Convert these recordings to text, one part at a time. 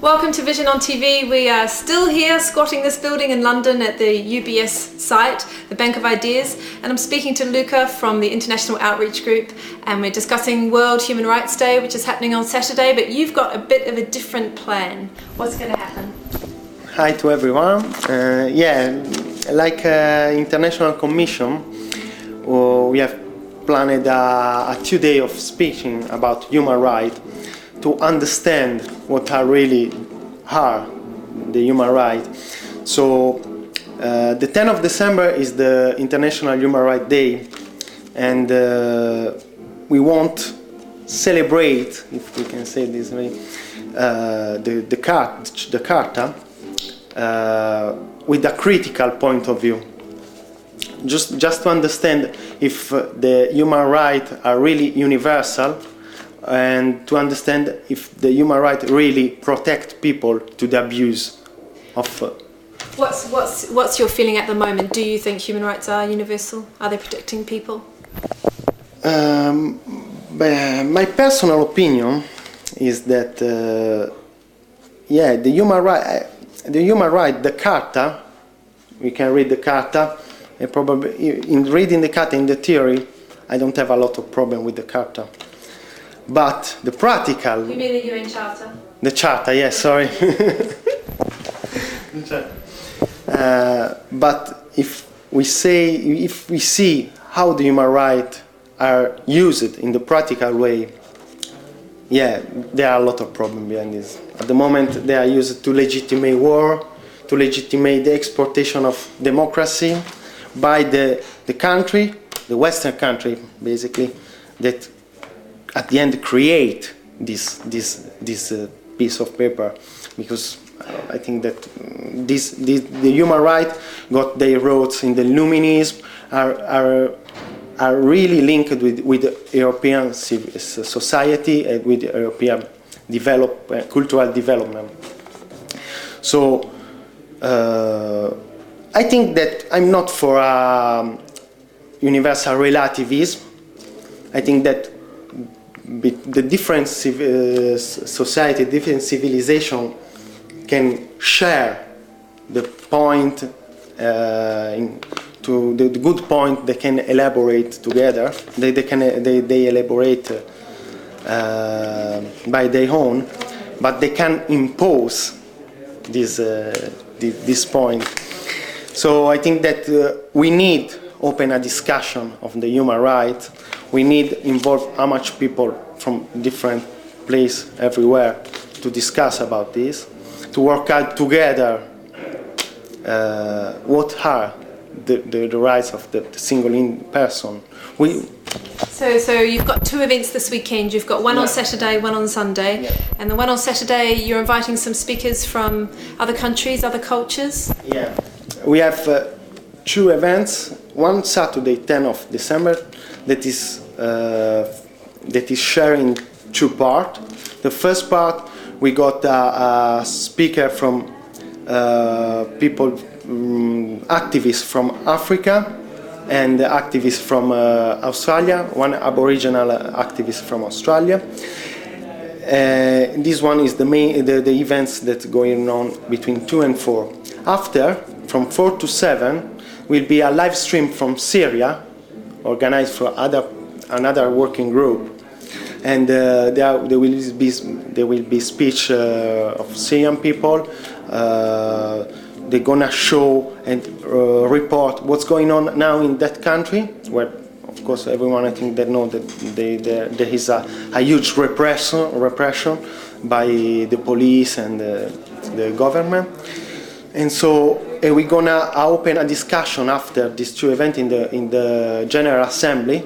Welcome to Vision on TV. We are still here squatting this building in London at the UBS site, the Bank of Ideas, and I'm speaking to Luca from the International Outreach Group, and we're discussing World Human Rights Day, which is happening on Saturday, but you've got a bit of a different plan. What's going to happen? Hi to everyone. Like International Commission, we have planned a 2 day of speaking about human rights to understand what are really the human rights. So the 10th of December is the International Human Rights Day, and we want celebrate, if we can say this way, the Carta with a critical point of view. Just to understand if the human rights are really universal, and to understand if the human rights really protect people to the abuse of. What's your feeling at the moment? Do you think human rights are universal? Are they protecting people? My personal opinion is that the human right, the Carta. We can read the Carta. And probably in reading the Carta in the theory, I don't have a lot of problem with the Carta. But the practical... You mean the UN Charter? The Charter, yes, sorry. But if we see how the human rights are used in the practical way, there are a lot of problems behind this. At the moment, they are used to legitimate war, to legitimate the exportation of democracy by the country, the Western country, basically, that at the end create this piece of paper, because I think that the human rights got their roots in the Illuminism, are really linked with the European society and with European cultural development. So I think that I'm not for universal relativism. I think that the different society, different civilization can share the point to the good point. They can elaborate together. They elaborate by their own, but they can impose this point. So I think that we need open a discussion of the human rights. We need involve how much people from different places everywhere to discuss about this, to work out together what are the rights of the single person. So you've got two events this weekend. You've got one on Saturday, one on Sunday, and the one on Saturday you're inviting some speakers from other countries, other cultures. Yeah, we have two events. One Saturday, 10th of December, that is sharing two parts. The first part, we got a speaker from activists from Africa and activists from Australia, one Aboriginal activist from Australia. This one is the events that's going on between 2 and 4. After, from 4 to 7, will be a live stream from Syria, organized for another working group, and there will be speech of Syrian people. They're gonna show and report what's going on now in that country, where, of course, everyone I think they know that there is a huge repression by the police and the government. And so we're gonna open a discussion after these two events in the General Assembly.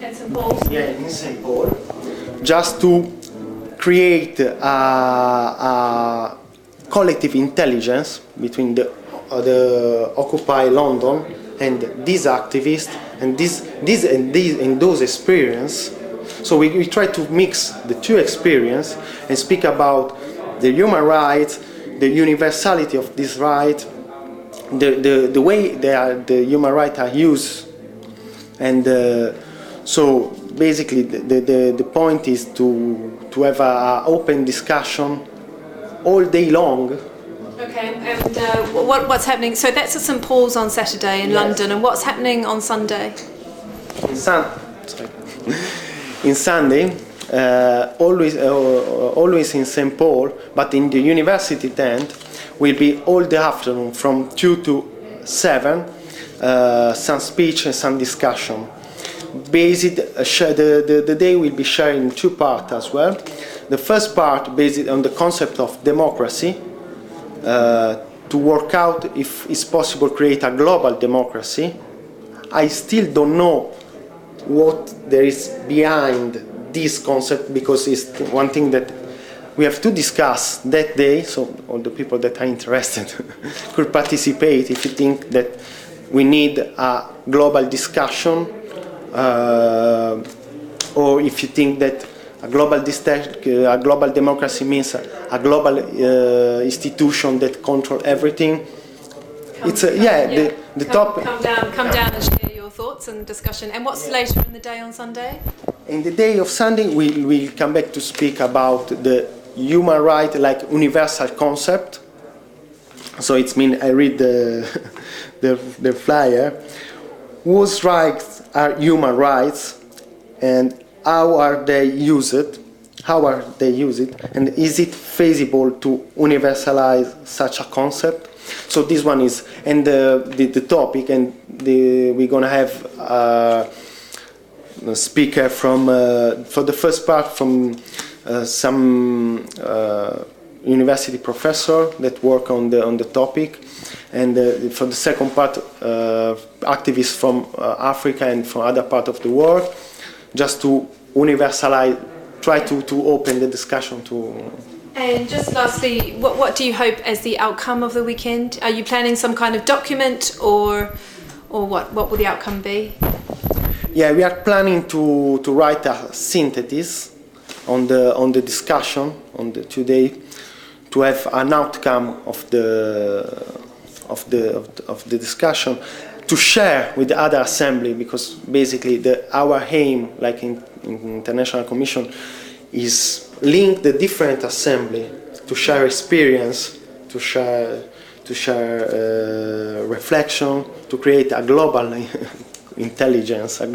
At St. Paul's? Yeah, in St. Paul, just to create a collective intelligence between the Occupy London and these activists and those experiences. So we try to mix the two experiences and speak about the human rights, the universality of this right, the way the human rights are used, and so basically the point is to have an open discussion all day long. Okay, and what's happening? So that's at St Paul's on Saturday in London, and what's happening on Sunday? In Sunday, always in St Paul, but in the university tent, will be all the afternoon from 2 to 7, some speech and some discussion. The day will be shared in two parts as well. The first part based on the concept of democracy, to work out if it's possible to create a global democracy. I still don't know what there is behind this concept, because it's one thing that we have to discuss that day, so all the people that are interested could participate if you think that we need a global discussion, or if you think that a global democracy means a global institution that controls everything. The topic. Come down and share your thoughts and discussion. And what's later in the day on Sunday? In the day of Sunday, we'll come back to speak about the human right like universal concept. So it's mean I read the flyer. Whose rights are human rights, and how are they used? And is it feasible to universalize such a concept? So this one is, and the topic, and we're gonna have a speaker from for the first part from some university professor that work on the topic, and for the second part, activists from Africa and from other part of the world, just to universalize, try to open the discussion to. And just lastly, what do you hope as the outcome of the weekend? Are you planning some kind of document, or what will the outcome be? Yeah, we are planning to write a synthesis on the discussion on the today, to have an outcome of the discussion, to share with the other assembly, because basically our aim, like in International Commission, is link the different assembly to share experience, to share reflection, to create a global intelligence, a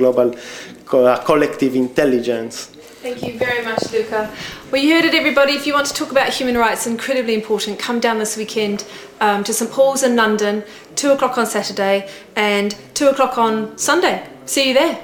collective intelligence. Thank you very much, Luca. Well, you heard it, everybody. If you want to talk about human rights, incredibly important, come down this weekend to St Paul's in London, 2 o'clock on Saturday and 2 o'clock on Sunday. See you there.